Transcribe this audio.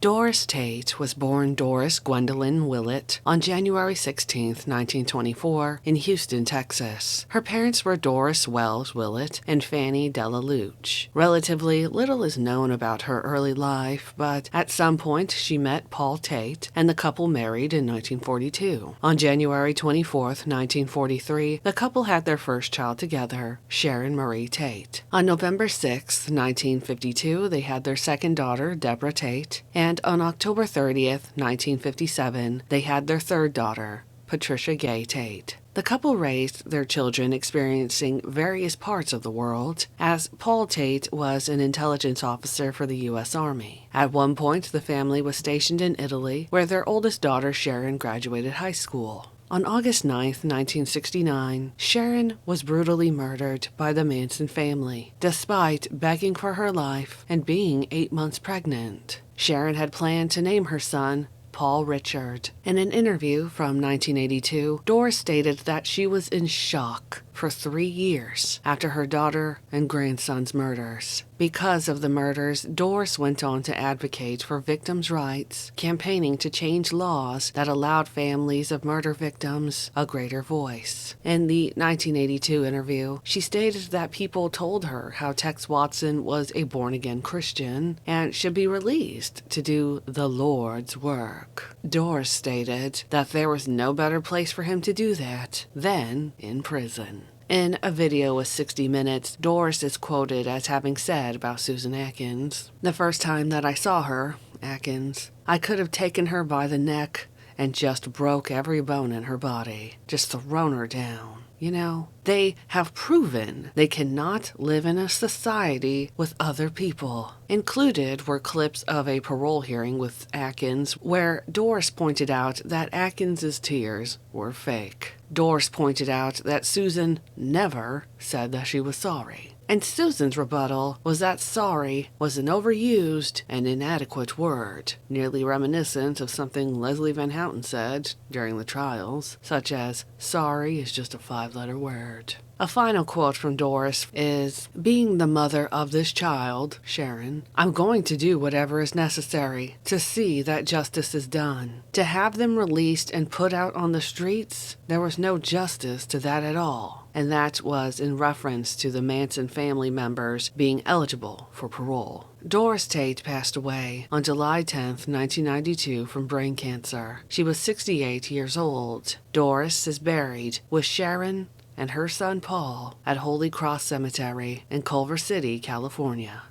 Doris Tate was born Doris Gwendolyn Willett on January 16, 1924, in Houston, Texas. Her parents were Doris Wells Willett and Fanny Della Luce. Relatively little is known about her early life, but at some point she met Paul Tate, and the couple married in 1942. On January 24, 1943, the couple had their first child together, Sharon Marie Tate. On November 6, 1952, they had their second daughter, Deborah Tate, and on October 30th, 1957, they had their third daughter, Patricia Gay Tate. The couple raised their children experiencing various parts of the world, as Paul Tate was an intelligence officer for the U.S. Army. At one point, the family was stationed in Italy, where their oldest daughter, Sharon, graduated high school. On August 9, 1969, Sharon was brutally murdered by the Manson family, despite begging for her life and being 8 months pregnant. Sharon had planned to name her son Paul Richard. In an interview from 1982, Doris stated that she was in shock for 3 years after her daughter and grandson's murders. Because of the murders, Doris went on to advocate for victims' rights, campaigning to change laws that allowed families of murder victims a greater voice. In the 1982 interview, she stated that people told her how Tex Watson was a born-again Christian and should be released to do the Lord's work. Doris stated that there was no better place for him to do that than in prison. In a video with 60 Minutes, Doris is quoted as having said about Susan Atkins, "The first time that I saw her, Atkins, I could have taken her by the neck and just broke every bone in her body, just thrown her down. You know, they have proven they cannot live in a society with other people." Included were clips of a parole hearing with Atkins where Doris pointed out that Atkins's tears were fake. Doris pointed out that Susan never said that she was sorry. And Susan's rebuttal was that sorry was an overused and inadequate word, nearly reminiscent of something Leslie Van Houten said during the trials, such as, "Sorry is just a 5-letter word." A final quote from Doris is, "Being the mother of this child, Sharon, I'm going to do whatever is necessary to see that justice is done. To have them released and put out on the streets, there was no justice to that at all." And that was in reference to the Manson family members being eligible for parole. Doris Tate passed away on July 10, 1992 from brain cancer. She was 68 years old. Doris is buried with Sharon and her son Paul at Holy Cross Cemetery in Culver City, California.